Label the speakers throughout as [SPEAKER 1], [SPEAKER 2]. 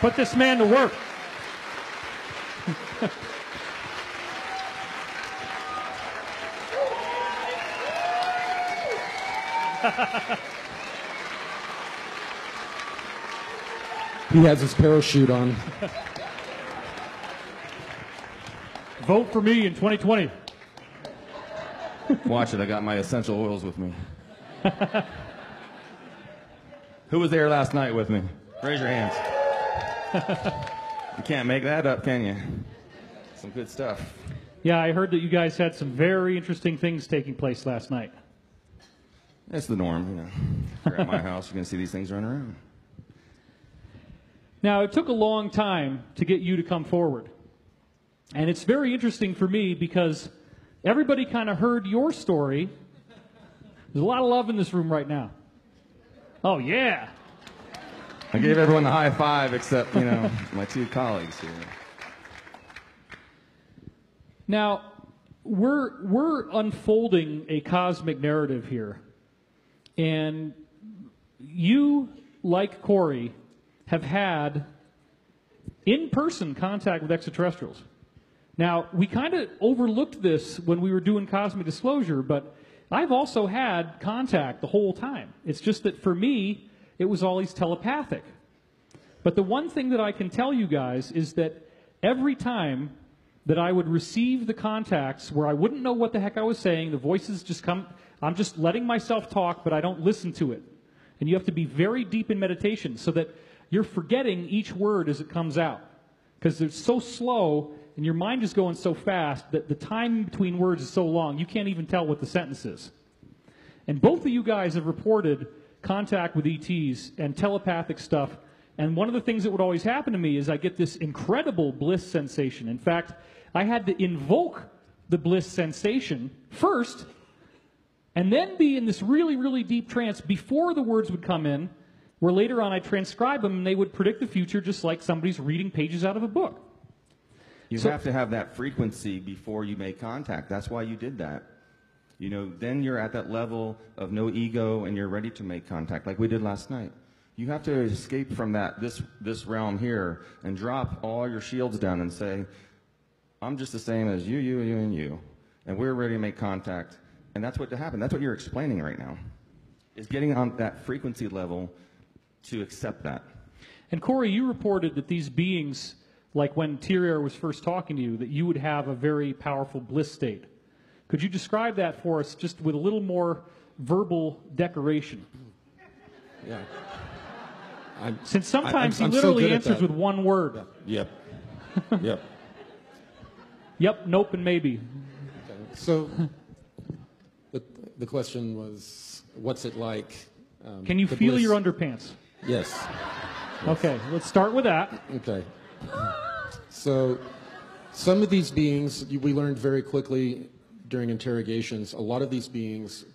[SPEAKER 1] Put this man to work.
[SPEAKER 2] He has his parachute on.
[SPEAKER 1] Vote for me in 2020.
[SPEAKER 3] Watch it, I got my essential oils with me. Who was there last night with me? Raise your hands. You can't make that up, can you? Some good stuff.
[SPEAKER 1] Yeah, I heard that you guys had some very interesting things taking place last night.
[SPEAKER 3] That's the norm, you know. If you're at my house, you're going to see these things running around.
[SPEAKER 1] Now, it took a long time to get you to come forward. And it's very interesting for me because everybody kind of heard your story. There's a lot of love in this room right now. Oh, yeah.
[SPEAKER 3] I gave everyone the high five except, you know, my two colleagues here.
[SPEAKER 1] Now, we're unfolding a cosmic narrative here. And you, like Corey, have had in-person contact with extraterrestrials. Now, we kind of overlooked this when we were doing Cosmic Disclosure, but I've also had contact the whole time. It's just that for me, it was always telepathic. But the one thing that I can tell you guys is that every time that I would receive the contacts where I wouldn't know what the heck I was saying, the voices just come, I'm just letting myself talk, but I don't listen to it. And you have to be very deep in meditation so that you're forgetting each word as it comes out. Because it's so slow, and your mind is going so fast that the time between words is so long, you can't even tell what the sentence is. And both of you guys have reported contact with ETs and telepathic stuff. And one of the things that would always happen to me is I get this incredible bliss sensation. In fact, I had to invoke the bliss sensation first, and then be in this really, really deep trance before the words would come in, where later on I transcribe them and they would predict the future just like somebody's reading pages out of a book.
[SPEAKER 3] You have to have that frequency before you make contact. That's why you did that. You know, then you're at that level of no ego and you're ready to make contact like we did last night. You have to escape from this realm here and drop all your shields down and say, I'm just the same as you, and you, and we're ready to make contact. And that's what happened. That's what you're explaining right now, is getting on that frequency level to accept that.
[SPEAKER 1] And Corey, you reported that these beings, like when Tyrier was first talking to you, that you would have a very powerful bliss state. Could you describe that for us just with a little more verbal decoration?
[SPEAKER 2] Yeah.
[SPEAKER 1] Since sometimes he literally answers with one word.
[SPEAKER 2] Yep. Yep.
[SPEAKER 1] Yep, nope, and maybe.
[SPEAKER 2] Okay. So the question was, what's it like?
[SPEAKER 1] Can you feel your underpants?
[SPEAKER 2] Yes.
[SPEAKER 1] Okay, let's start with that.
[SPEAKER 2] Okay. So some of these beings, we learned very quickly during interrogations, a lot of these beings,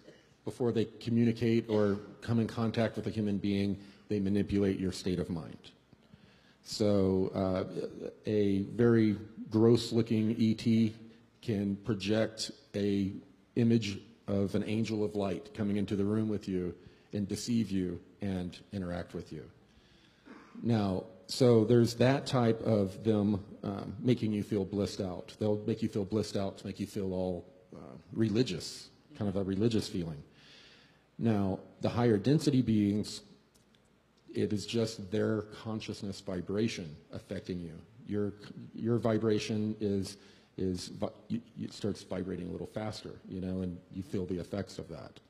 [SPEAKER 2] before they communicate or come in contact with a human being, they manipulate your state of mind. So a very gross-looking ET can project a image of an angel of light coming into the room with you and deceive you and interact with you. Now, so there's that type of them making you feel blissed out. They'll make you feel blissed out to make you feel all religious, kind of a religious feeling. Now, the higher density beings, it is just their consciousness vibration affecting you. Your vibration it starts vibrating a little faster, you know, and you feel the effects of that.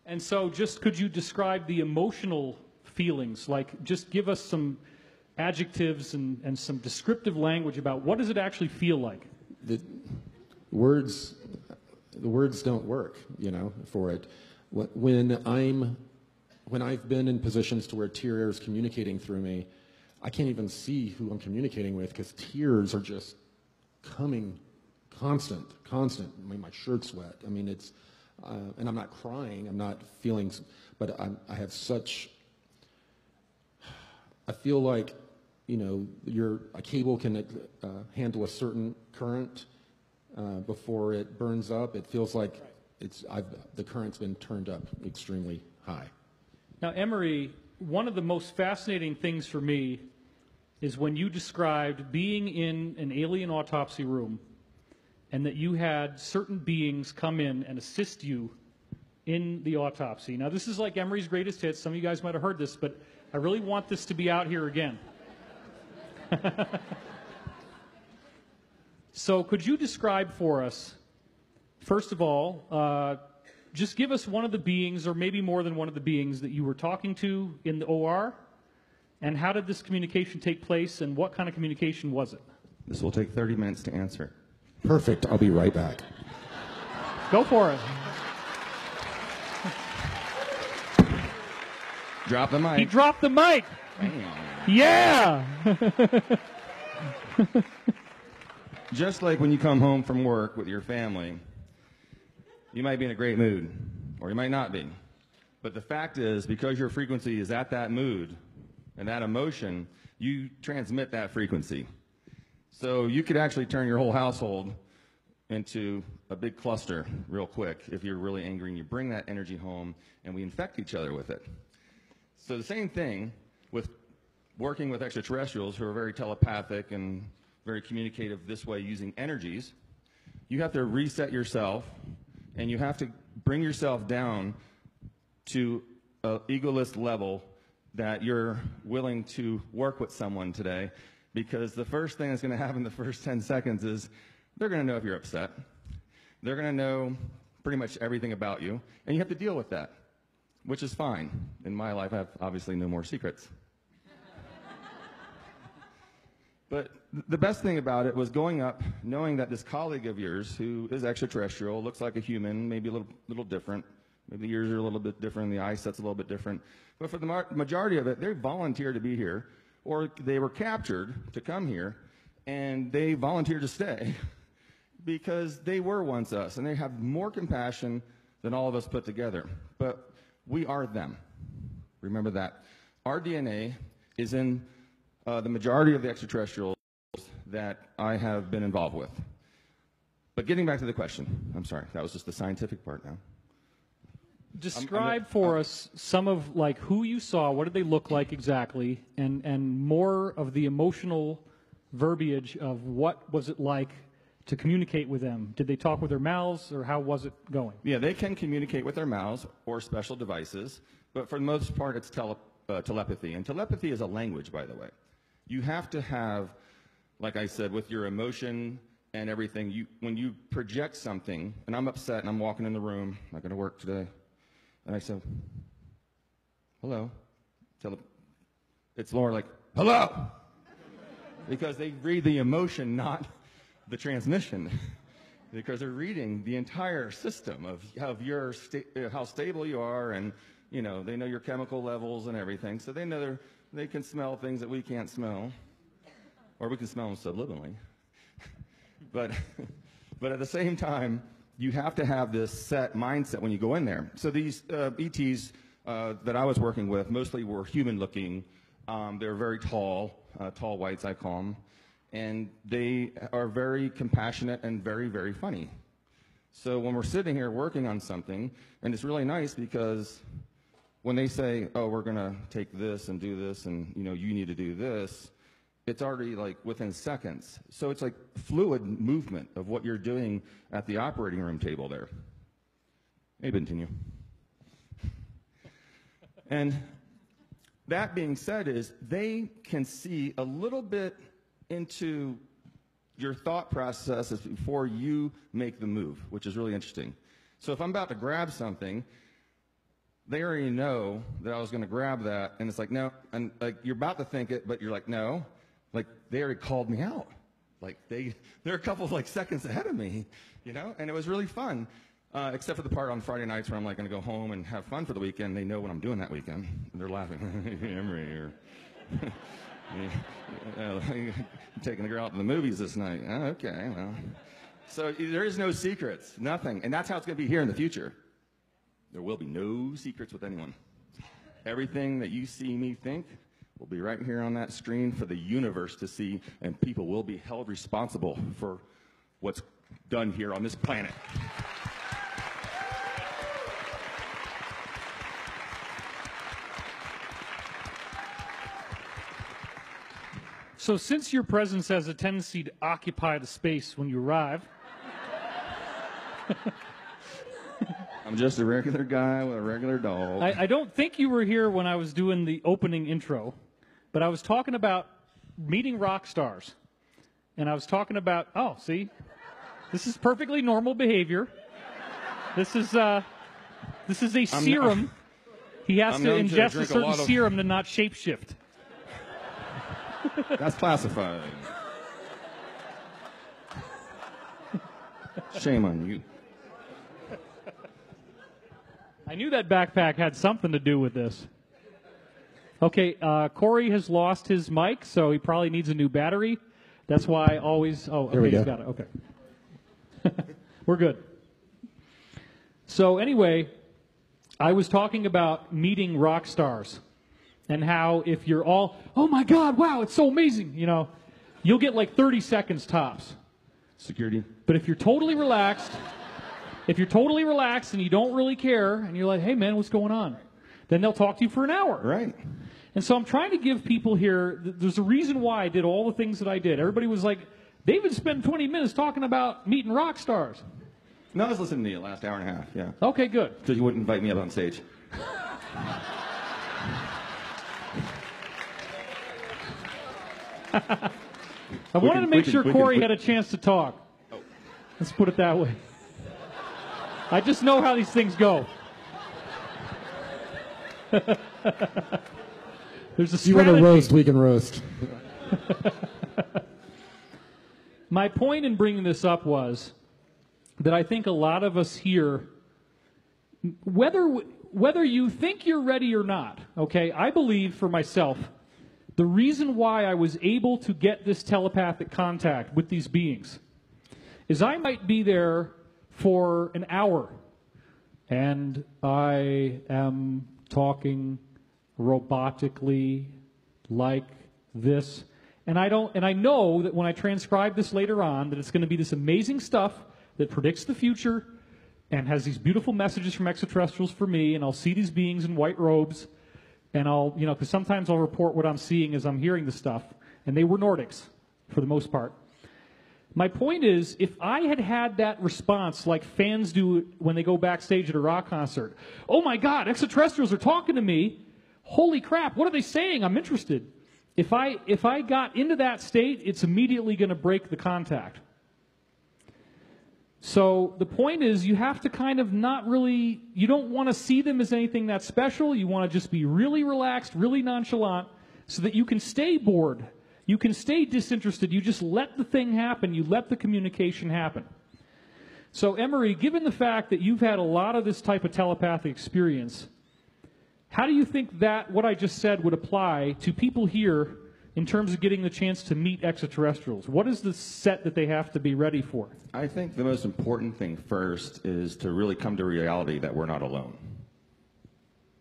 [SPEAKER 1] And so just could you describe the emotional feelings? Like just give us some adjectives and some descriptive language about what does it actually feel like?
[SPEAKER 2] The words don't work, you know, for it. When I've been in positions to where Tyrier is communicating through me, I can't even see who I'm communicating with because tears are just coming constant. I mean, my shirt's wet. I mean, it's, and I'm not crying, I'm not feeling, but I have such, I feel like, you know, a cable can handle a certain current before it burns up. It feels like the current's been turned up extremely high.
[SPEAKER 1] Now, Emery, one of the most fascinating things for me is when you described being in an alien autopsy room and that you had certain beings come in and assist you in the autopsy. Now, this is like Emery's greatest hits. Some of you guys might have heard this, but I really want this to be out here again. So could you describe for us, first of all, just give us one of the beings, or maybe more than one of the beings, that you were talking to in the OR, and how did this communication take place, and what kind of communication was it?
[SPEAKER 3] This will take 30 minutes to answer.
[SPEAKER 2] Perfect. I'll be right back.
[SPEAKER 1] Go for it.
[SPEAKER 3] Drop the mic.
[SPEAKER 1] He dropped the mic. Yeah.
[SPEAKER 3] Just like when you come home from work with your family, you might be in a great mood, or you might not be. But the fact is, because your frequency is at that mood and that emotion, you transmit that frequency. So you could actually turn your whole household into a big cluster real quick if you're really angry, and you bring that energy home and we infect each other with it. So the same thing with working with extraterrestrials who are very telepathic and very communicative this way using energies. You have to reset yourself, and you have to bring yourself down to an egoless level that you're willing to work with someone today, because the first thing that's going to happen the first 10 seconds is they're going to know if you're upset. They're going to know pretty much everything about you, and you have to deal with that, which is fine. In my life, I have obviously no more secrets. But the best thing about it was going up, knowing that this colleague of yours, who is extraterrestrial, looks like a human, maybe a little different. Maybe the ears are a little bit different, the eyeset's a little bit different. But for the majority of it, they volunteered to be here, or they were captured to come here, and they volunteered to stay because they were once us, and they have more compassion than all of us put together. But we are them. Remember that. Our DNA is in the majority of the extraterrestrials that I have been involved with. But getting back to the question, I'm sorry, that was just the scientific part now.
[SPEAKER 1] Describe for us some of like who you saw, what did they look like exactly, and more of the emotional verbiage of what was it like to communicate with them. Did they talk with their mouths, or how was it going?
[SPEAKER 3] Yeah, they can communicate with their mouths or special devices, but for the most part it's telepathy. And telepathy is a language, by the way. You have to have, like I said, with your emotion and everything, when you project something, and I'm upset and I'm walking in the room, I'm not going to work today, and I say, hello. It's more like, hello! Because they read the emotion, not the transmission. Because they're reading the entire system of your how stable you are, and you know, they know your chemical levels and everything. So they know they can smell things that we can't smell, or we can smell them subliminally. But at the same time, you have to have this set mindset when you go in there. So these ETs that I was working with mostly were human-looking. They're very tall whites, I call them. And they are very compassionate and very, very funny. So when we're sitting here working on something, and it's really nice because when they say, oh, we're going to take this and do this, and you know, you need to do this, it's already like within seconds. So it's like fluid movement of what you're doing at the operating room table there. Maybe continue. And that being said, is they can see a little bit into your thought processes before you make the move, which is really interesting. So if I'm about to grab something, they already know that I was going to grab that, and it's like, no, and like you're about to think it, but you're like, no, like they already called me out. Like they're a couple of like seconds ahead of me, you know, and it was really fun, except for the part on Friday nights where I'm like going to go home and have fun for the weekend. They know what I'm doing that weekend, and they're laughing. Emery, or taking the girl out to the movies this night. Oh, okay, well. So there is no secrets, nothing. And that's how it's going to be here in the future. There will be no secrets with anyone. Everything that you see me think will be right here on that screen for the universe to see, and people will be held responsible for what's done here on this planet.
[SPEAKER 1] So since your presence has a tendency to occupy the space when you arrive,
[SPEAKER 3] I'm just a regular guy with a regular dog.
[SPEAKER 1] I don't think you were here when I was doing the opening intro, but I was talking about meeting rock stars. And I was talking about, oh, see, this is perfectly normal behavior. This is a serum. He has to ingest a certain serum to not shapeshift.
[SPEAKER 3] That's classified. Shame on you.
[SPEAKER 1] I knew that backpack had something to do with this. Okay, Corey has lost his mic, so he probably needs a new battery. That's why I always... Oh, okay,
[SPEAKER 2] There we go.
[SPEAKER 1] he's got it. Okay. We're good. So anyway, I was talking about meeting rock stars and how if you're all, oh my God, wow, it's so amazing, you know, you'll get like 30 seconds tops.
[SPEAKER 3] Security.
[SPEAKER 1] But if you're totally relaxed, and you don't really care, and you're like, hey man, what's going on? Then they'll talk to you for an hour.
[SPEAKER 3] Right.
[SPEAKER 1] And so I'm trying to give people here, there's a reason why I did all the things that I did. Everybody was like, David spent 20 minutes talking about meeting rock stars.
[SPEAKER 3] No, I was listening to you the last hour and a half, yeah.
[SPEAKER 1] Okay, good.
[SPEAKER 3] Because you wouldn't invite me up on stage.
[SPEAKER 1] I wanted to make sure Corey had a chance to talk.
[SPEAKER 3] Oh.
[SPEAKER 1] Let's put it that way. I just know how these things go. There's a strategy.
[SPEAKER 2] You want to roast, we can roast.
[SPEAKER 1] My point in bringing this up was that I think a lot of us here, whether you think you're ready or not, okay, I believe for myself, the reason why I was able to get this telepathic contact with these beings is I might be there for an hour and I am talking robotically like this. And I know that when I transcribe this later on, that it's going to be this amazing stuff that predicts the future and has these beautiful messages from extraterrestrials for me, and I'll see these beings in white robes, and I'll, you know, because sometimes I'll report what I'm seeing as I'm hearing the stuff, and they were Nordics for the most part. My point is, if I had had that response like fans do when they go backstage at a rock concert, oh my God, extraterrestrials are talking to me, holy crap, what are they saying? I'm interested. If I got into that state, it's immediately going to break the contact. So the point is, you have to kind of not really, you don't want to see them as anything that special. You want to just be really relaxed, really nonchalant, so that you can stay bored. You can stay disinterested. You just let the thing happen. You let the communication happen. So Emery, given the fact that you've had a lot of this type of telepathic experience, how do you think that what I just said would apply to people here in terms of getting the chance to meet extraterrestrials? What is the set that they have to be ready for?
[SPEAKER 3] I think the most important thing first is to really come to reality that we're not alone.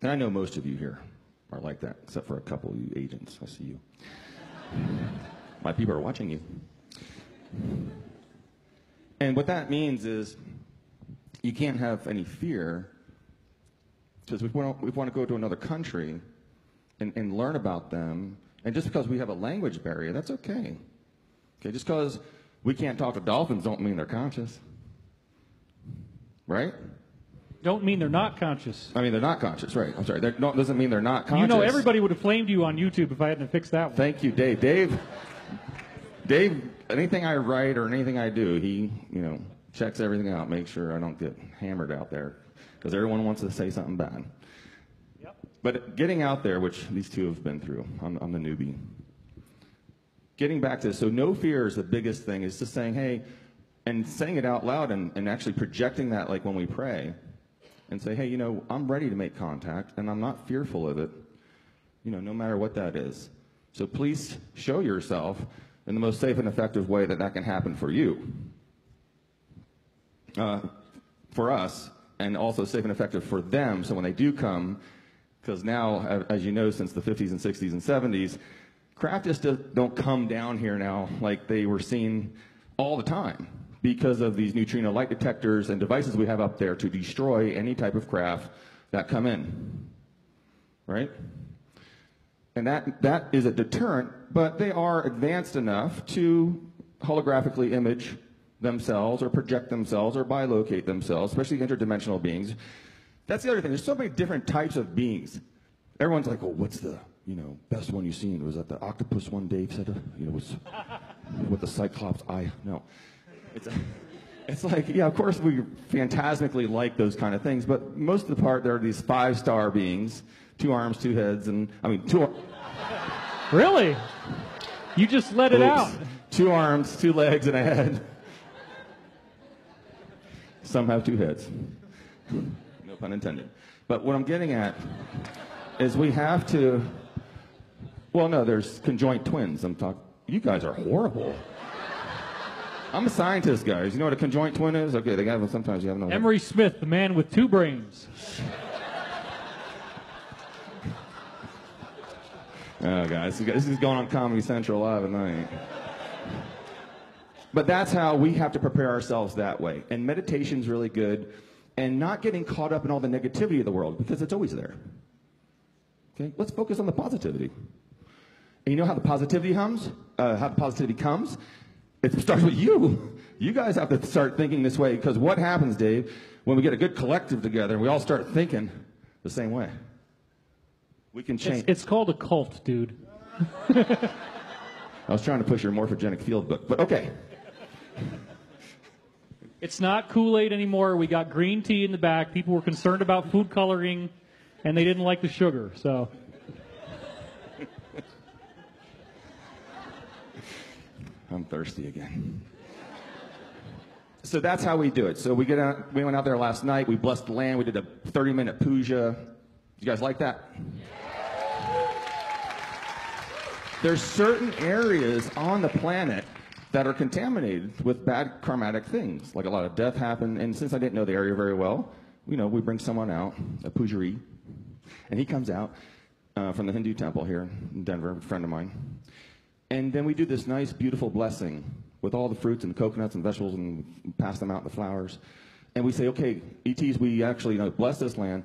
[SPEAKER 3] And I know most of you here are like that, except for a couple of you agents. I see you. My people are watching you. And what that means is you can't have any fear, because we want to go to another country and learn about them. And just because we have a language barrier, that's okay. Okay, just because we can't talk to dolphins don't mean they're conscious. Right?
[SPEAKER 1] Don't mean they're not conscious.
[SPEAKER 3] I mean, they're not conscious, right. I'm sorry. Doesn't mean they're not conscious.
[SPEAKER 1] You know, everybody would have flamed you on YouTube if I hadn't fixed that one.
[SPEAKER 3] Thank you, Dave. Dave, anything I write or anything I do, he, you know, checks everything out, makes sure I don't get hammered out there, because everyone wants to say something bad.
[SPEAKER 1] Yep.
[SPEAKER 3] But getting out there, which these two have been through, I'm the newbie. Getting back to this, so no fear is the biggest thing, is just saying, hey, and saying it out loud and actually projecting that, like when we pray, and say, hey, you know, I'm ready to make contact, and I'm not fearful of it, you know, no matter what that is. So please show yourself in the most safe and effective way that can happen for you. For us, and also safe and effective for them, so when they do come, because now, as you know, since the 50s and 60s and 70s, craft just don't come down here now like they were seen all the time, because of these neutrino light detectors and devices we have up there to destroy any type of craft that come in, right? And that is a deterrent, but they are advanced enough to holographically image themselves or project themselves or bilocate themselves, especially interdimensional beings. That's the other thing. There's so many different types of beings. Everyone's like, oh, what's the, best one you've seen? Was that the octopus one Dave said, was with the cyclops eye? No. It's like, yeah, of course we phantasmically like those kind of things, but most of the part there are these 5-star beings, 2 arms, 2 heads,
[SPEAKER 1] Really? You just let it out.
[SPEAKER 3] 2 arms, 2 legs, and a head. Some have 2 heads. No pun intended. But what I'm getting at is we have to, well, no, there's conjoint twins. You guys are horrible. I'm a scientist, guys. You know what a conjoint twin is? Okay, sometimes you have no.
[SPEAKER 1] Emery Smith, the man with 2 brains.
[SPEAKER 3] Oh, guys, this is going on Comedy Central live at night. But that's how we have to prepare ourselves that way. And meditation's really good. And not getting caught up in all the negativity of the world, because it's always there. Okay, let's focus on the positivity. And you know how the positivity comes? It starts with you. You guys have to start thinking this way, because what happens, Dave, when we get a good collective together and we all start thinking the same way? We can change.
[SPEAKER 1] It's called a cult, dude.
[SPEAKER 3] I was trying to push your morphogenic field book, but okay.
[SPEAKER 1] It's not Kool-Aid anymore. We got green tea in the back. People were concerned about food coloring, and they didn't like the sugar, so.
[SPEAKER 3] I'm thirsty again. So that's how we do it. So we went out there last night. We blessed the land. We did a 30-minute puja. You guys like that? There's certain areas on the planet that are contaminated with bad karmatic things, like a lot of death happened. And since I didn't know the area very well, we bring someone out, a pujari, and he comes out from the Hindu temple here in Denver, a friend of mine. And then we do this nice, beautiful blessing with all the fruits and the coconuts and vegetables, and pass them out, the flowers. And we say, okay, ETs, we actually bless this land.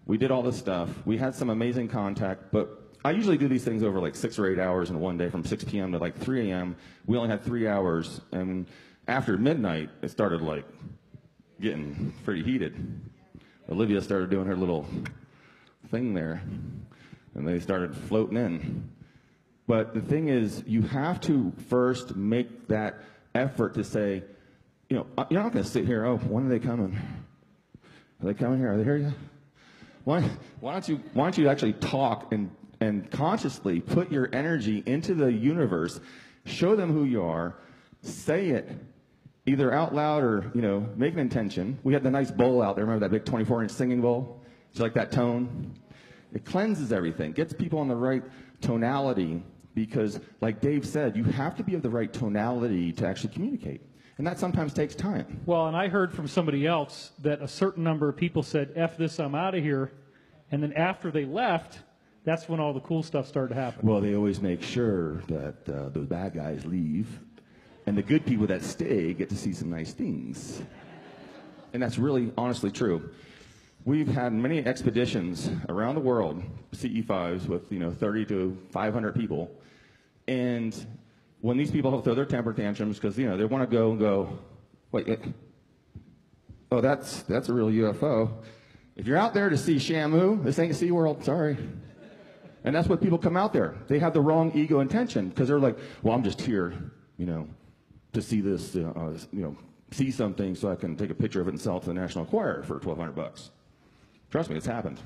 [SPEAKER 3] We did all this stuff. We had some amazing contact, but I usually do these things over like 6 or 8 hours in one day, from 6 p.m. to like 3 a.m. We only had 3 hours, and after midnight, it started like getting pretty heated. Olivia started doing her little thing there, and they started floating in. But the thing is, you have to first make that effort to say, you're not going to sit here, oh, when are they coming? Are they coming here? Are they here yet? Why don't you actually talk and consciously put your energy into the universe, show them who you are, say it either out loud or, make an intention. We had the nice bowl out there. Remember that big 24-inch singing bowl? Do you like that tone? It cleanses everything, gets people on the right tonality, because like Dave said, you have to be of the right tonality to actually communicate. And that sometimes takes time.
[SPEAKER 1] Well, and I heard from somebody else that a certain number of people said, F this, I'm out of here. And then after they left, that's when all the cool stuff started to happen.
[SPEAKER 3] Well, they always make sure that those bad guys leave, and the good people that stay get to see some nice things. And that's really, honestly true. We've had many expeditions around the world, CE5s, with 30 to 500 people. And when these people throw their temper tantrums because they want to go, wait, oh, that's a real UFO. If you're out there to see Shamu, this ain't SeaWorld, sorry. And that's what people come out there. They have the wrong ego intention, because they're like, well, I'm just here, to see this, see something so I can take a picture of it and sell it to the National Enquirer for $1,200. Trust me, it's happened.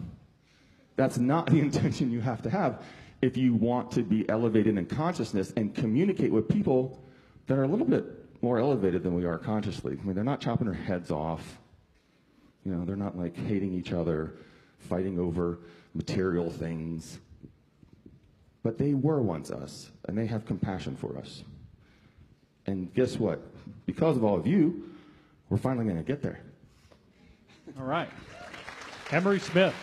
[SPEAKER 3] That's not the intention you have to have if you want to be elevated in consciousness and communicate with people that are a little bit more elevated than we are consciously. I mean, they're not chopping their heads off. They're not like hating each other, fighting over material things. But they were once us, and they have compassion for us. And guess what? Because of all of you, we're finally going to get there.
[SPEAKER 1] All right. Emery Smith.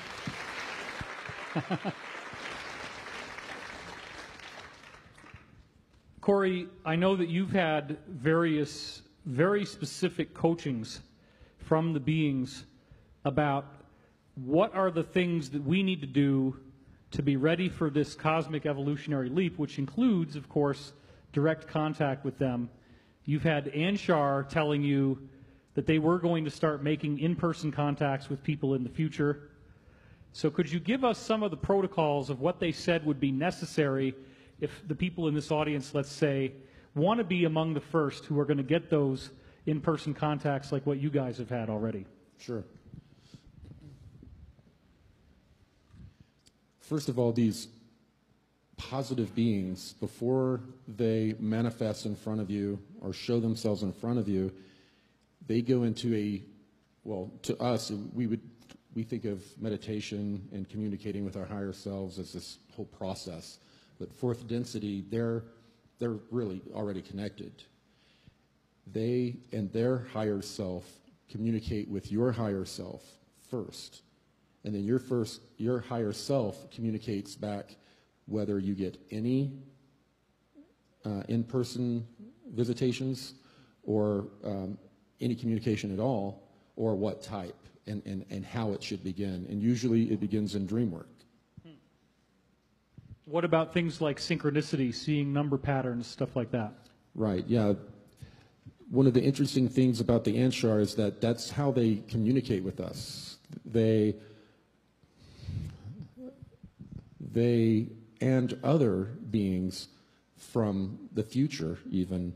[SPEAKER 1] Corey, I know that you've had various very specific coachings from the beings about what are the things that we need to do to be ready for this cosmic evolutionary leap, which includes, of course, direct contact with them. You've had Anshar telling you that they were going to start making in-person contacts with people in the future. So could you give us some of the protocols of what they said would be necessary if the people in this audience, let's say, want to be among the first who are going to get those in-person contacts like what you guys have had already?
[SPEAKER 2] Sure. First of all, these positive beings, before they manifest in front of you or show themselves in front of you, they go into a, well, to us, we think of meditation and communicating with our higher selves as this whole process. But fourth density, they're really already connected. They and their higher self communicate with your higher self first. And then your higher self communicates back whether you get any in-person visitations or any communication at all, or what type and how it should begin. And usually it begins in dream work.
[SPEAKER 1] What about things like synchronicity, seeing number patterns, stuff like that?
[SPEAKER 2] Right, yeah. One of the interesting things about the Anshar is that that's how they communicate with us. They and other beings from the future even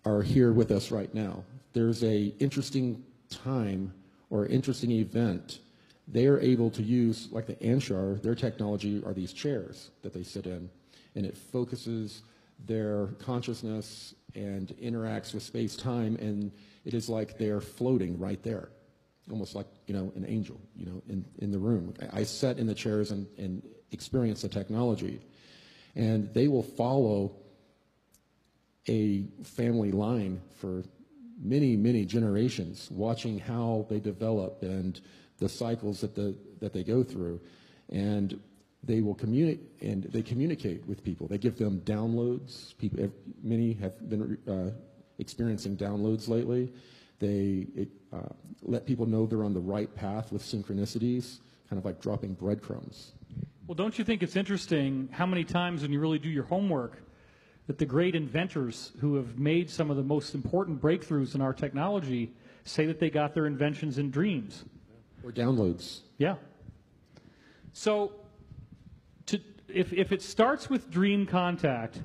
[SPEAKER 2] are here with us right now. There's a interesting time or interesting event. They are able to use, like the Anshar, their technology are these chairs that they sit in, and it focuses their consciousness and interacts with space-time, and it is like they're floating right there, almost like, an angel, in the room. I sat in the chairs and experience the technology, and they will follow a family line for many, many generations, watching how they develop and the cycles that they go through, and they will communicate with people. They give them downloads. Many have been experiencing downloads lately. They let people know they're on the right path with synchronicities, kind of like dropping breadcrumbs.
[SPEAKER 1] Well, don't you think it's interesting how many times when you really do your homework that the great inventors who have made some of the most important breakthroughs in our technology say that they got their inventions in dreams?
[SPEAKER 2] Or downloads.
[SPEAKER 1] Yeah. So if it starts with dream contact,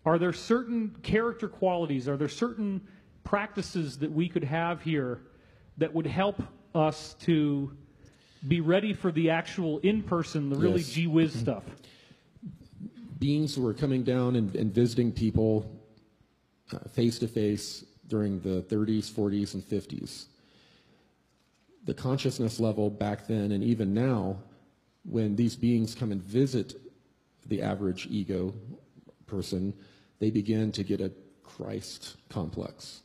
[SPEAKER 1] are there certain character qualities, are there certain practices that we could have here that would help us to be ready for the actual in-person, the really gee whiz stuff?
[SPEAKER 2] Beings who are coming down and visiting people face to face during the 30s, 40s, and 50s. The consciousness level back then and even now, when these beings come and visit the average ego person, they begin to get a Christ complex.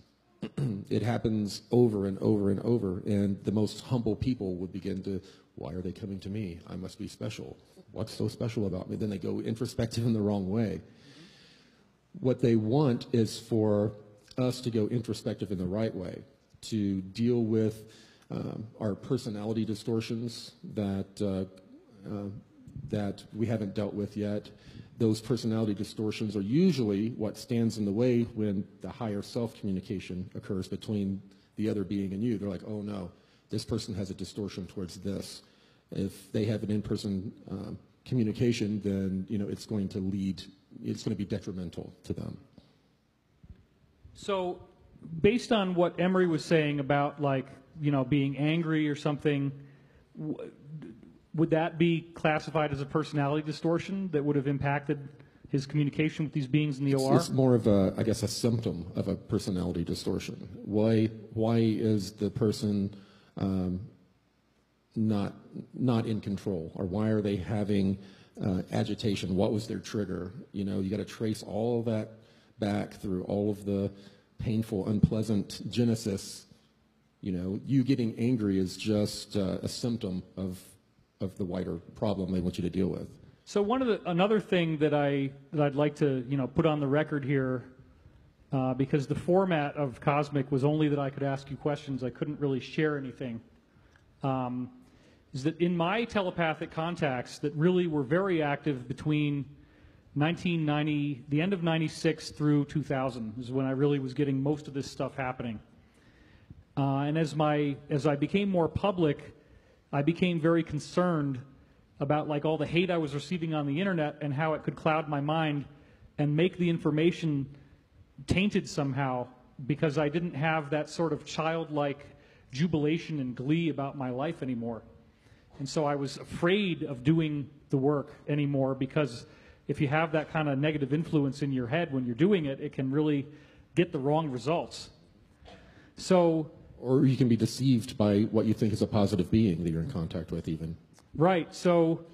[SPEAKER 2] It happens over and over and over, and the most humble people would begin to, why are they coming to me? I must be special. What's so special about me? Then they go introspective in the wrong way. What they want is for us to go introspective in the right way, to deal with our personality distortions that we haven't dealt with yet. Those personality distortions are usually what stands in the way when the higher self communication occurs between the other being and you. They're like, oh no, this person has a distortion towards this. If they have an in-person communication, then it's going to be detrimental to them.
[SPEAKER 1] So based on what Emery was saying about being angry or something, would that be classified as a personality distortion that would have impacted his communication with these beings in the OR?
[SPEAKER 2] It's more of a symptom of a personality distortion. Why is the person not in control, or why are they having agitation? What was their trigger? You got to trace all of that back through all of the painful, unpleasant genesis. You getting angry is just a symptom of the wider problem they want you to deal with.
[SPEAKER 1] So another thing that I'd like to put on the record here, because the format of Cosmic was only that I could ask you questions, I couldn't really share anything, is that in my telepathic contacts that really were very active between 1990, the end of 96 through 2000 is when I really was getting most of this stuff happening. And as I became more public, I became very concerned about like all the hate I was receiving on the internet and how it could cloud my mind and make the information tainted somehow, because I didn't have that sort of childlike jubilation and glee about my life anymore. And so I was afraid of doing the work anymore, because if you have that kind of negative influence in your head when you're doing it, it can really get the wrong results. So,
[SPEAKER 2] or you can be deceived by what you think is a positive being that you're in contact with even.
[SPEAKER 1] Right. So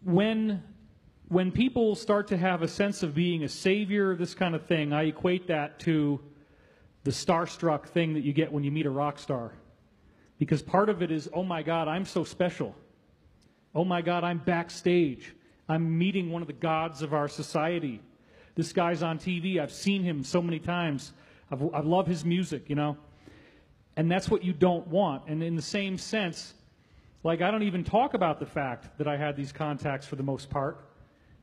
[SPEAKER 1] when people start to have a sense of being a savior, this kind of thing, I equate that to the starstruck thing that you get when you meet a rock star. Because part of it is, oh my God, I'm so special. Oh my God, I'm backstage. I'm meeting one of the gods of our society. This guy's on TV. I've seen him so many times. I love his music, you know. And that's what you don't want. And in the same sense, like, I don't even talk about the fact that I had these contacts for the most part,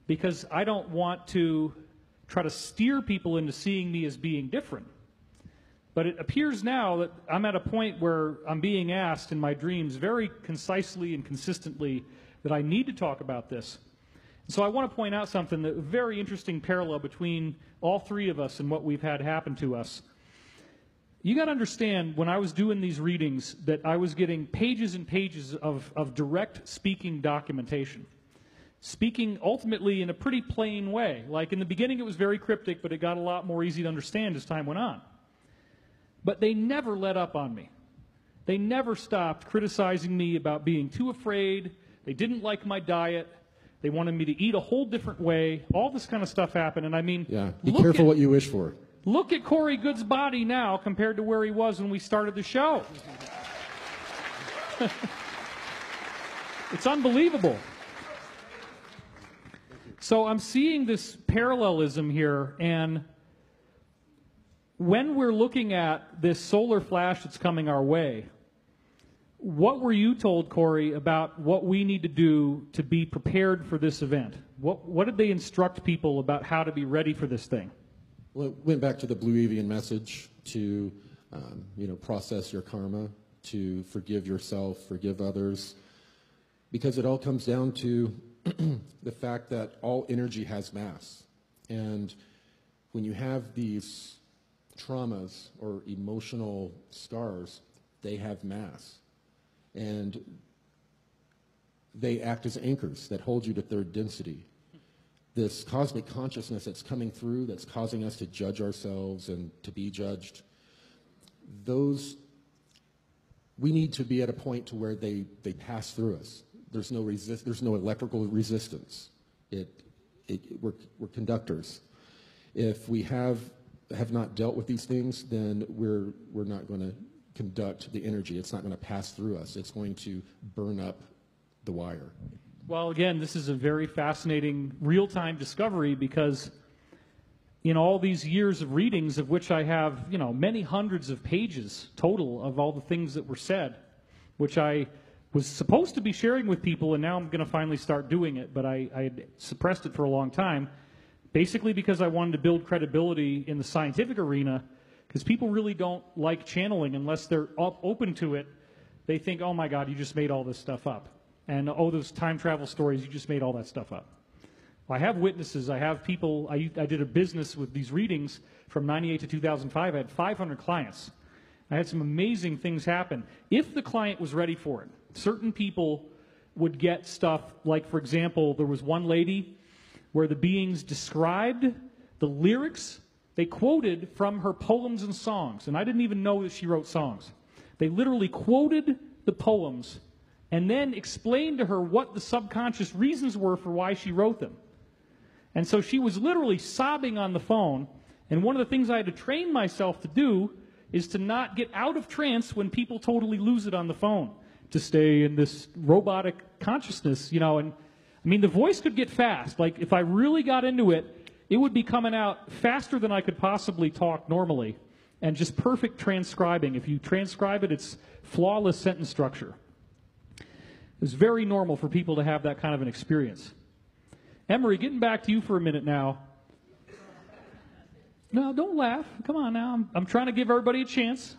[SPEAKER 1] because I don't want to try to steer people into seeing me as being different. But it appears now that I'm at a point where I'm being asked in my dreams very concisely and consistently that I need to talk about this. So I want to point out something, a very interesting parallel between all three of us and what we've had happen to us. You got to understand, when I was doing these readings, that I was getting pages and pages of direct speaking documentation. Speaking ultimately in a pretty plain way. Like in the beginning it was very cryptic, but it got a lot more easy to understand as time went on. But they never let up on me. They never stopped criticizing me about being too afraid. They didn't like my diet. They wanted me to eat a whole different way. All this kind of stuff happened. And I mean,
[SPEAKER 2] yeah, be careful what you wish for.
[SPEAKER 1] Look at Corey Good's body now compared to where he was when we started the show. It's unbelievable. So I'm seeing this parallelism here, and when we're looking at this solar flash that's coming our way, what were you told, Corey, about what we need to do to be prepared for this event? What did they instruct people about how to be ready for this thing?
[SPEAKER 2] Well, it went back to the Blue Avian message to, process your karma, to forgive yourself, forgive others, because it all comes down to the fact that all energy has mass. And when you have these traumas or emotional scars, they have mass. And they act as anchors that hold you to third density. This cosmic consciousness that's coming through, that's causing us to judge ourselves and to be judged, those, we need to be at a point to where they pass through us. There's no electrical resistance. We're conductors. If we have not dealt with these things, then we're not going to conduct the energy. It's not going to pass through us. It's going to burn up the wire.
[SPEAKER 1] Well, again, this is a very fascinating real-time discovery, because in all these years of readings, of which I have, many hundreds of pages total of all the things that were said, which I was supposed to be sharing with people, and now I'm going to finally start doing it, but I had suppressed it for a long time, basically because I wanted to build credibility in the scientific arena, because people really don't like channeling unless they're open to it. They think, oh my God, you just made all this stuff up. And, oh, those time travel stories, you just made all that stuff up. Well, I have witnesses. I have people. I did a business with these readings from 98 to 2005. I had 500 clients. I had some amazing things happen. If the client was ready for it, certain people would get stuff like, for example, there was one lady where the beings described the lyrics. They quoted from her poems and songs. And I didn't even know that she wrote songs. They literally quoted the poems and then explained to her what the subconscious reasons were for why she wrote them. And so she was literally sobbing on the phone, and one of the things I had to train myself to do is to not get out of trance when people totally lose it on the phone, to stay in this robotic consciousness, and I mean, the voice could get fast. Like, if I really got into it, it would be coming out faster than I could possibly talk normally, and just perfect transcribing. If you transcribe it, it's flawless sentence structure. It's very normal for people to have that kind of an experience. Emery, getting back to you for a minute now. No, don't laugh. Come on now. I'm trying to give everybody a chance.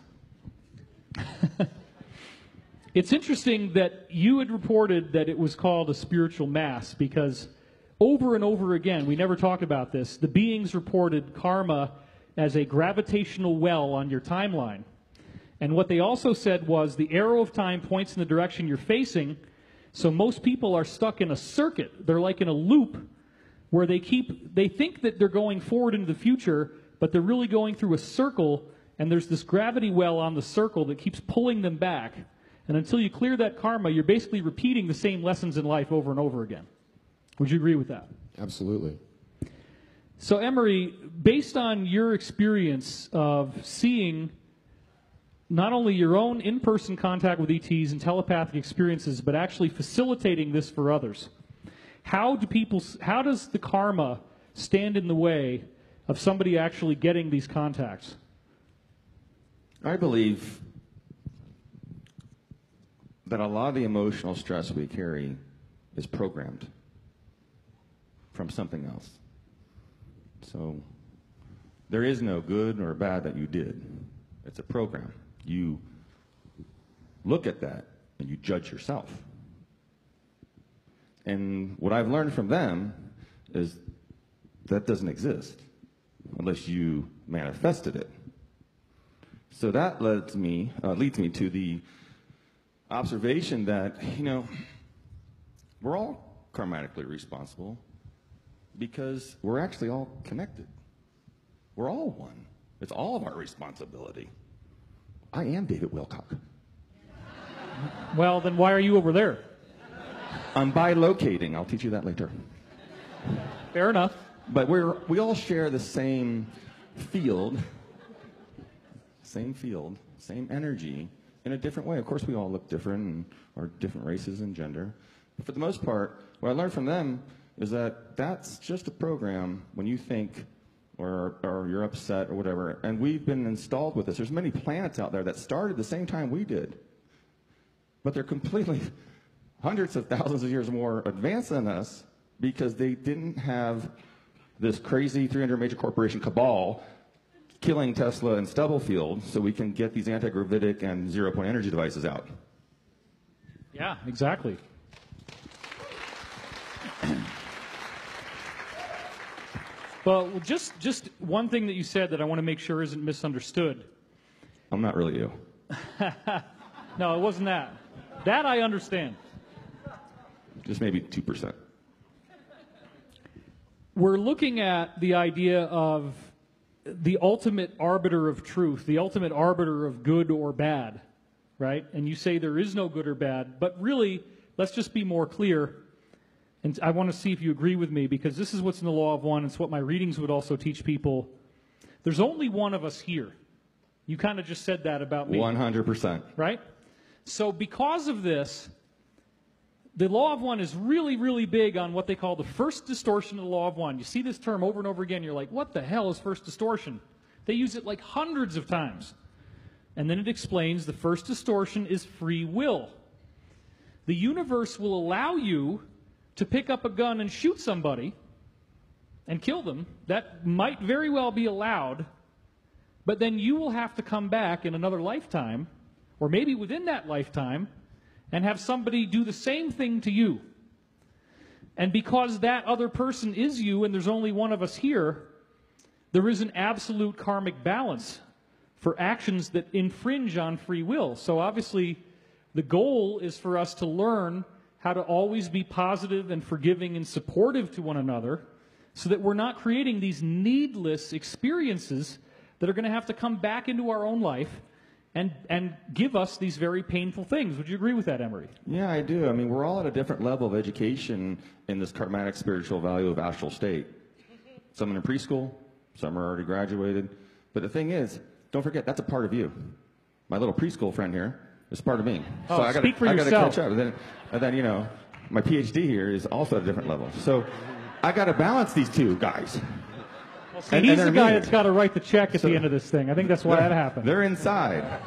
[SPEAKER 1] It's interesting that you had reported that it was called a spiritual mass because over and over again, we never talked about this, the beings reported karma as a gravitational well on your timeline. And what they also said was the arrow of time points in the direction you're facing, so most people are stuck in a circuit. They're like in a loop where they think that they're going forward into the future, but they're really going through a circle, and there's this gravity well on the circle that keeps pulling them back. And until you clear that karma, you're basically repeating the same lessons in life over and over again. Would you agree with that?
[SPEAKER 2] Absolutely.
[SPEAKER 1] So, Emery, based on your experience of seeing not only your own in-person contact with ETs and telepathic experiences, but actually facilitating this for others, how does the karma stand in the way of somebody actually getting these contacts?
[SPEAKER 3] I believe that a lot of the emotional stress we carry is programmed from something else. So there is no good or bad that you did. It's a program. You look at that and you judge yourself. And what I've learned from them is that doesn't exist unless you manifested it. So that leads me to the observation that, we're all karmatically responsible because we're actually all connected. We're all one. It's all of our responsibility. I am David Wilcock.
[SPEAKER 1] Well, then why are you over there?
[SPEAKER 3] I'm bilocating. I'll teach you that later.
[SPEAKER 1] Fair enough.
[SPEAKER 3] But we all share the same field, same energy, in a different way. Of course, we all look different and are different races and gender. But for the most part, what I learned from them is that that's just a program when you think or you're upset or whatever. And we've been installed with this. There's many planets out there that started the same time we did. But they're completely hundreds of thousands of years more advanced than us because they didn't have this crazy 300 major corporation cabal killing Tesla and Stubblefield so we can get these anti-gravitic and zero-point energy devices out.
[SPEAKER 1] Yeah, exactly. Well, just one thing that you said that I want to make sure isn't misunderstood.
[SPEAKER 3] I'm not really you.
[SPEAKER 1] No, it wasn't that. That I understand.
[SPEAKER 3] Just maybe 2%.
[SPEAKER 1] We're looking at the idea of the ultimate arbiter of truth, the ultimate arbiter of good or bad, right? And you say there is no good or bad, but really, let's just be more clear. And I want to see if you agree with me, because this is what's in the law of one. It's what my readings would also teach people. There's only one of us here. You kind of just said that about me.
[SPEAKER 3] 100%.
[SPEAKER 1] Right? So because of this, the law of one is really, really big on what they call the first distortion of the law of one. You see this term over and over again. You're like, what the hell is first distortion? They use it like hundreds of times. And then it explains the first distortion is free will. The universe will allow you to pick up a gun and shoot somebody and kill them. That might very well be allowed, but then you will have to come back in another lifetime, or maybe within that lifetime, and have somebody do the same thing to you. And because that other person is you and there's only one of us here, there is an absolute karmic balance for actions that infringe on free will. So obviously, the goal is for us to learn how to always be positive and forgiving and supportive to one another so that we're not creating these needless experiences that are going to have to come back into our own life and give us these very painful things. Would you agree with that, Emery?
[SPEAKER 3] Yeah, I do. I mean, we're all at a different level of education in this karmatic spiritual value of astral state. Some in preschool, some are already graduated. But the thing is, don't forget, that's a part of you. My little preschool friend here is part of me.
[SPEAKER 1] Oh,
[SPEAKER 3] so I
[SPEAKER 1] speak for
[SPEAKER 3] gotta
[SPEAKER 1] yourself.
[SPEAKER 3] catch up. And then, you know, my PhD here is also at a different level. So I got to balance these two guys.
[SPEAKER 1] Well, see, he's the guy that's got to write the check at the end of this thing. I think that's why that happened.
[SPEAKER 3] They're inside.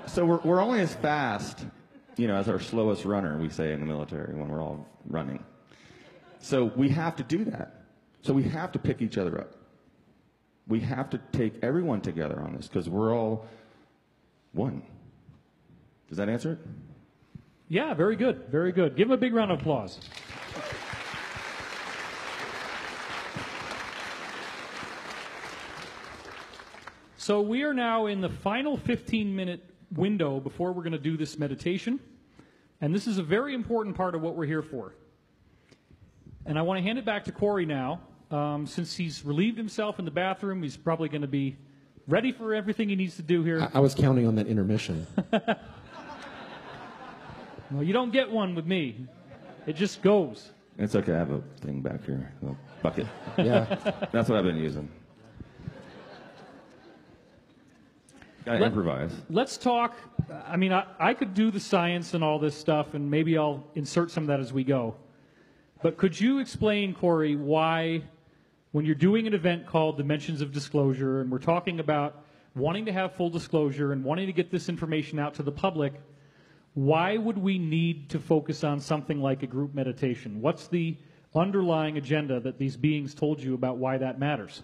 [SPEAKER 3] So we're only as fast you know, as our slowest runner, we say in the military when we're all running. So we have to do that. So we have to pick each other up. We have to take everyone together on this because we're all one. Does that answer it?
[SPEAKER 1] Yeah, very good, very good. Give him a big round of applause. So we are now in the final 15-minute window before we're going to do this meditation. And this is a very important part of what we're here for. And I want to hand it back to Corey now. Since he's relieved himself in the bathroom, he's probably going to be ready for everything he needs to do here.
[SPEAKER 2] I was counting on that intermission.
[SPEAKER 1] Well, you don't get one with me. It just goes.
[SPEAKER 3] It's okay. I have a thing back here, a bucket.
[SPEAKER 2] Yeah.
[SPEAKER 3] That's what I've been using. Gotta improvise.
[SPEAKER 1] Let's talk. I mean, I could do the science and all this stuff, and maybe I'll insert some of that as we go. But could you explain, Corey, why, when you're doing an event called Dimensions of Disclosure, and we're talking about wanting to have full disclosure and wanting to get this information out to the public, why would we need to focus on something like a group meditation? What's the underlying agenda that these beings told you about why that matters?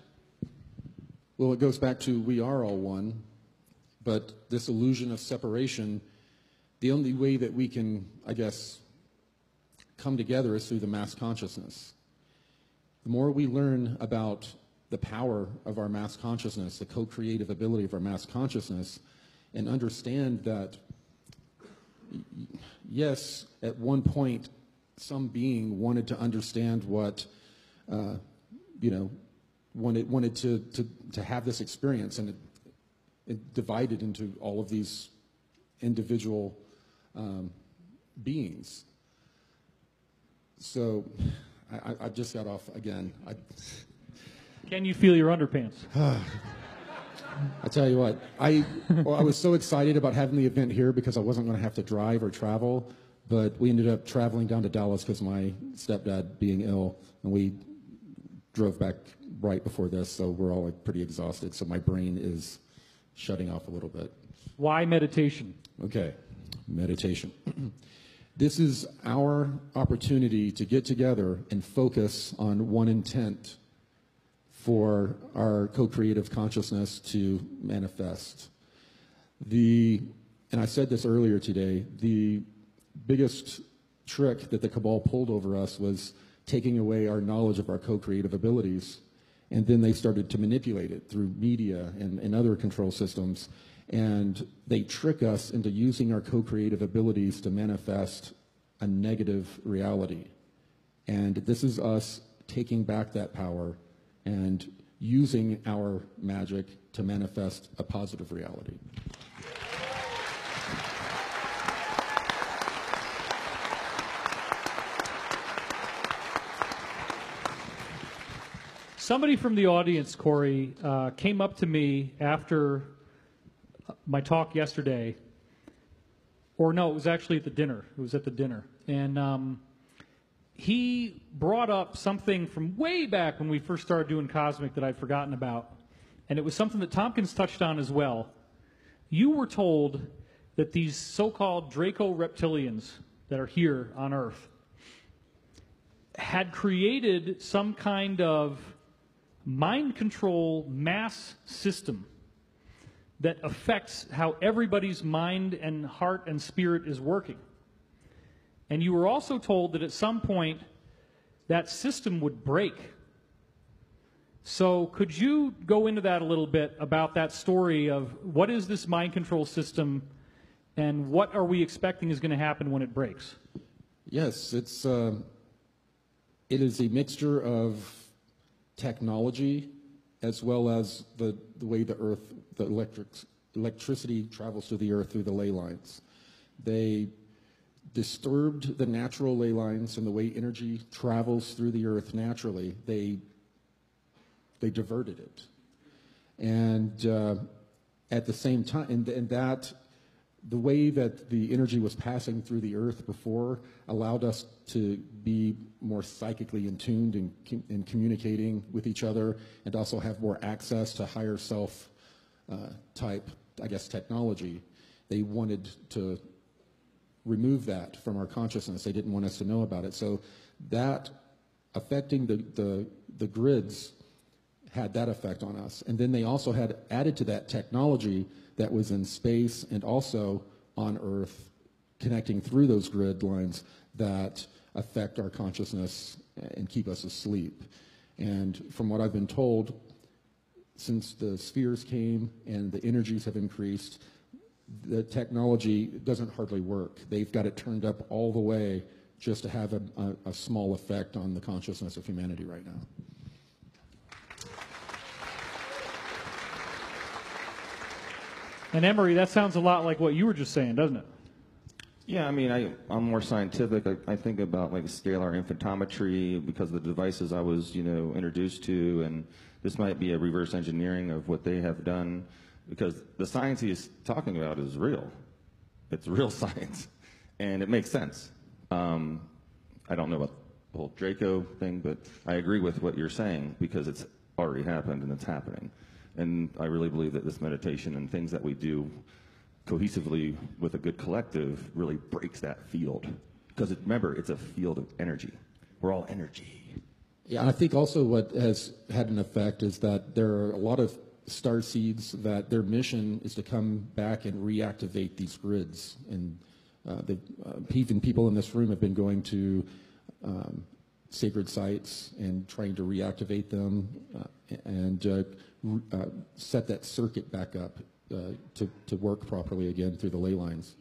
[SPEAKER 2] Well, it goes back to we are all one, but this illusion of separation, the only way that we can, I guess, come together is through the mass consciousness. The more we learn about the power of our mass consciousness, the co-creative ability of our mass consciousness, and understand that, yes, at one point, some being wanted to understand what, wanted to have this experience, and it divided into all of these individual beings. So I just got off again.
[SPEAKER 1] Can you feel your underpants?
[SPEAKER 2] I tell you what, I was so excited about having the event here because I wasn't going to have to drive or travel, but we ended up traveling down to Dallas because my stepdad being ill, and we drove back right before this, so we're all pretty exhausted, so my brain is shutting off a little bit.
[SPEAKER 1] Why meditation?
[SPEAKER 2] Okay, meditation. This is our opportunity to get together and focus on one intent for our co-creative consciousness to manifest. And I said this earlier today, the biggest trick that the cabal pulled over us was taking away our knowledge of our co-creative abilities, and then they started to manipulate it through media and other control systems, and they trick us into using our co-creative abilities to manifest a negative reality. And this is us taking back that power and using our magic to manifest a positive reality.
[SPEAKER 1] Somebody from the audience, Corey, came up to me after my talk yesterday, or no, it was actually at the dinner. It was at the dinner. And he brought up something from way back when we first started doing Cosmic that I'd forgotten about. And it was something that Tompkins touched on as well. You were told that these so-called Draco reptilians that are here on Earth had created some kind of mind control mass system that affects how everybody's mind and heart and spirit is working. And you were also told that at some point that system would break. So could you go into that a little bit about that story of what is this mind control system and what are we expecting is going to happen when it breaks?
[SPEAKER 2] Yes, it is a mixture of technology as well as the way the Earth, the electricity travels through the Earth through the ley lines. They disturbed the natural ley lines and the way energy travels through the Earth naturally. They diverted it. And at the same time, and that the way that the energy was passing through the Earth before allowed us to be more psychically in tuned and communicating with each other, and also have more access to higher self type, I guess, technology. They wanted to remove that from our consciousness. They didn't want us to know about it. So that affecting the grids had that effect on us. And then they also had added to that technology that was in space and also on Earth, connecting through those grid lines that affect our consciousness and keep us asleep. And from what I've been told, since the spheres came and the energies have increased, the technology doesn't hardly work. They've got it turned up all the way just to have a small effect on the consciousness of humanity right now.
[SPEAKER 1] And Emery, that sounds a lot like what you were just saying, doesn't it?
[SPEAKER 3] Yeah, I mean, I'm more scientific. I think about like scalar infotmetry because of the devices I was, introduced to, and this might be a reverse engineering of what they have done, because the science he's talking about is real. It's real science, and it makes sense. I don't know about the whole Draco thing, but I agree with what you're saying because it's already happened and it's happening. And I really believe that this meditation and things that we do cohesively with a good collective really breaks that field. Because remember, it's a field of energy. We're all energy.
[SPEAKER 2] Yeah, and I think also what has had an effect is that there are a lot of star seeds that their mission is to come back and reactivate these grids. And even people in this room have been going to sacred sites and trying to reactivate them and set that circuit back up to work properly again through the ley lines.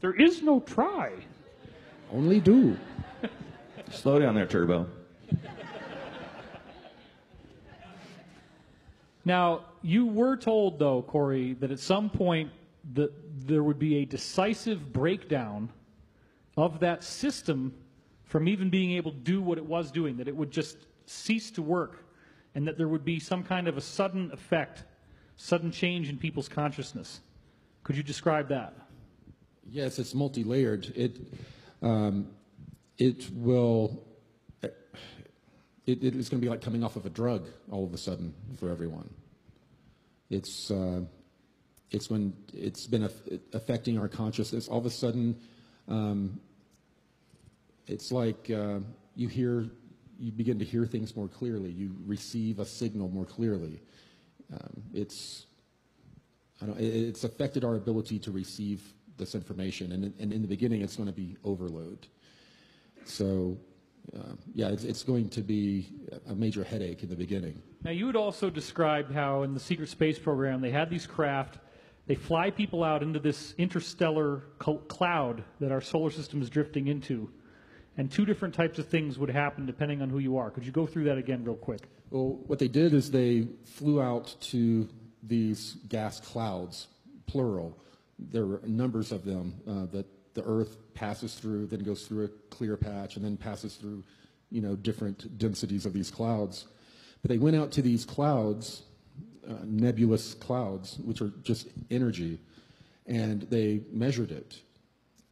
[SPEAKER 1] There is no try.
[SPEAKER 2] Only do.
[SPEAKER 3] Slow down there, Turbo.
[SPEAKER 1] Now, you were told, though, Corey, that at some point there would be a decisive breakdown of that system from even being able to do what it was doing, that it would just cease to work, and that there would be some kind of a sudden effect, sudden change in people's consciousness. Could you describe that? Yes,
[SPEAKER 2] it's multi-layered. It's going to be like coming off of a drug all of a sudden for everyone. It's when it's been affecting our consciousness. All of a sudden, it's like you begin to hear things more clearly. You receive a signal more clearly. It's affected our ability to receive this information, and in the beginning, it's going to be overload. So. It's going to be a major headache in the beginning.
[SPEAKER 1] Now, you had also described how in the secret space program they had these craft, they fly people out into this interstellar cloud that our solar system is drifting into, and two different types of things would happen depending on who you are. Could you go through that again real quick?
[SPEAKER 2] Well, what they did is they flew out to these gas clouds, plural. There were numbers of them that the Earth passes through, then goes through a clear patch, and then passes through, different densities of these clouds. But they went out to these clouds, nebulous clouds, which are just energy, and they measured it.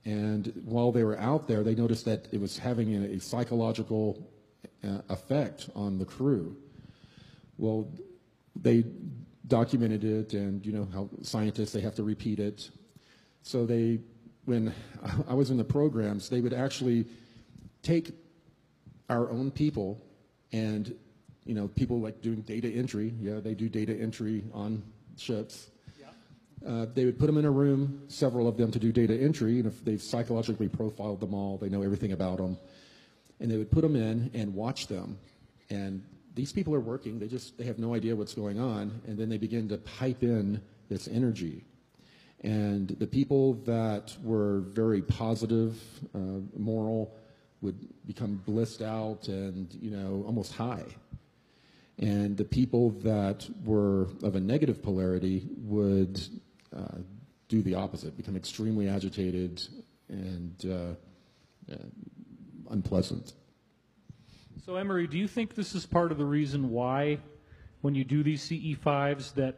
[SPEAKER 2] And while they were out there, they noticed that it was having a psychological effect on the crew. Well, they documented it, and how scientists, they have to repeat it. So when I was in the programs, they would actually take our own people and, people like doing data entry. Yeah, they do data entry on ships. Yeah. They would put them in a room, several of them, to do data entry, and if they've psychologically profiled them all, they know everything about them. And they would put them in and watch them. And these people are working. They have no idea what's going on. And then they begin to pipe in this energy. And the people that were very positive, moral, would become blissed out and, almost high. And the people that were of a negative polarity would do the opposite, become extremely agitated and unpleasant.
[SPEAKER 1] So, Emery, do you think this is part of the reason why, when you do these CE5s, that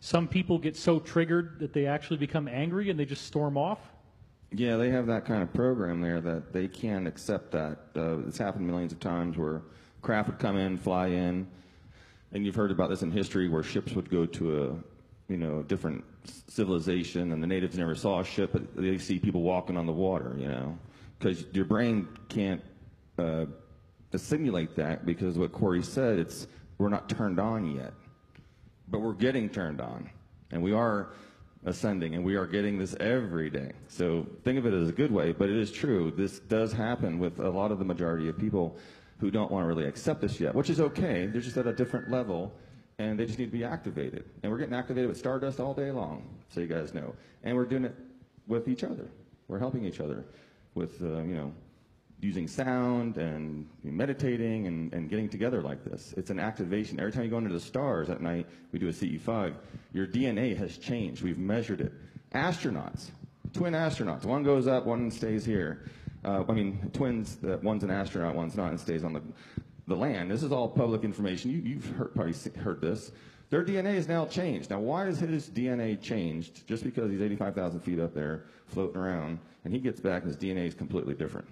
[SPEAKER 1] some people get so triggered that they actually become angry and they just storm off?
[SPEAKER 3] Yeah, they have that kind of program there that they can't accept that. It's happened millions of times where craft would come in, fly in, and you've heard about this in history where ships would go to a different civilization, and the natives never saw a ship, but they see people walking on the water, you know, because your brain can't assimilate that, because what Corey said, we're not turned on yet, but we're getting turned on, and we are ascending, and we are getting this every day. So think of it as a good way, but it is true. This does happen with a lot of the majority of people who don't want to really accept this yet, which is okay. They're just at a different level, and they just need to be activated. And we're getting activated with Stardust all day long, so you guys know. And we're doing it with each other. We're helping each other with, you know, using sound and meditating and getting together like this. It's an activation. Every time you go into the stars at night, we do a CE5, your DNA has changed. We've measured it. Astronauts, twin astronauts. One goes up, one stays here. Twins, one's an astronaut, one's not, and stays on the land. This is all public information. You've probably heard this. Their DNA is now changed. Now, why is his DNA changed? Just because he's 85,000 feet up there floating around, and he gets back and his DNA is completely different.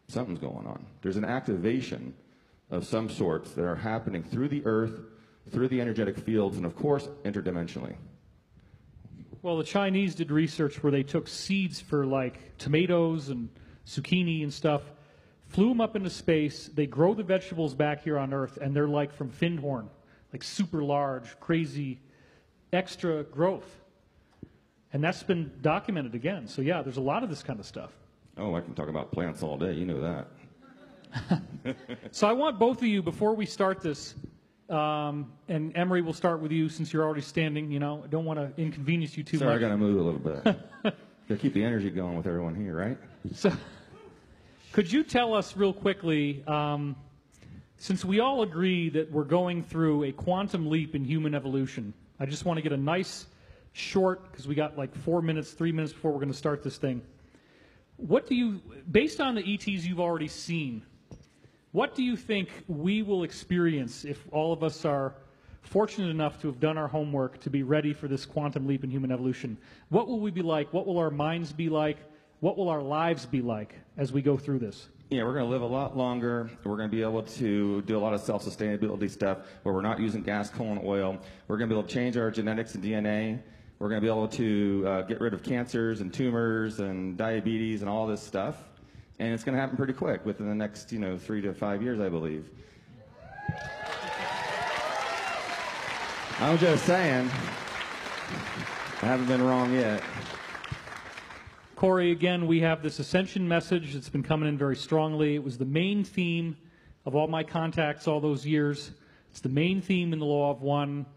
[SPEAKER 3] Something's going on. There's an activation of some sorts that are happening through the earth, through the energetic fields, and of course, interdimensionally.
[SPEAKER 1] Well, the Chinese did research where they took seeds for like tomatoes and zucchini and stuff, flew them up into space, they grow the vegetables back here on Earth, and they're like from Findhorn, like super large, crazy, extra growth. And that's been documented again. So yeah, there's a lot of this kind of stuff.
[SPEAKER 3] Oh, I can talk about plants all day. You know that.
[SPEAKER 1] So I want both of you, before we start this, and Emery, we'll start with you since you're already standing. You know, I don't want to inconvenience you too much.
[SPEAKER 3] Sorry, I got to move a little bit. Got to keep the energy going with everyone here, right?
[SPEAKER 1] So, could you tell us real quickly, since we all agree that we're going through a quantum leap in human evolution, I just want to get a nice short, because we got like 4 minutes, 3 minutes before we're going to start this thing. What do you, based on the ETs you've already seen, what do you think we will experience if all of us are fortunate enough to have done our homework to be ready for this quantum leap in human evolution? What will we be like? What will our minds be like? What will our lives be like as we go through this?
[SPEAKER 3] Yeah, we're going to live a lot longer. We're going to be able to do a lot of self-sustainability stuff where we're not using gas, coal, and oil. We're going to be able to change our genetics and DNA. We're going to be able to get rid of cancers and tumors and diabetes and all this stuff. And it's going to happen pretty quick within the next, 3 to 5 years, I believe. I'm just saying, I haven't been wrong yet.
[SPEAKER 1] Corey, again, we have this ascension message that's been coming in very strongly. It was the main theme of all my contacts all those years. It's the main theme in the Law of One.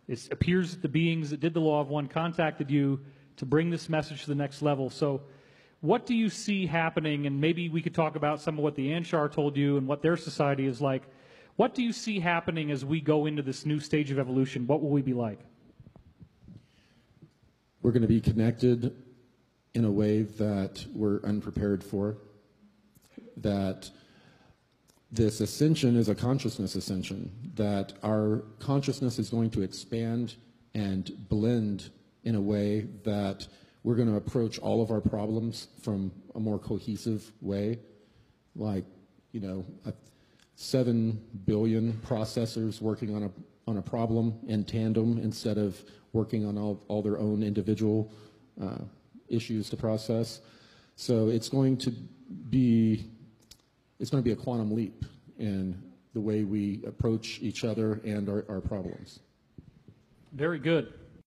[SPEAKER 1] It appears that the beings that did the Law of One contacted you to bring this message to the next level. So what do you see happening? And maybe we could talk about some of what the Anshar told you and what their society is like. What do you see happening as we go into this new stage of evolution? What will we be like?
[SPEAKER 2] We're going to be connected in a way that we're unprepared for, that this ascension is a consciousness ascension, that our consciousness is going to expand and blend in a way that we're going to approach all of our problems from a more cohesive way, like, 7 billion processors working on a problem in tandem instead of working on all their own individual issues to process. So it's going to be a quantum leap in the way we approach each other and our problems.
[SPEAKER 1] Very good.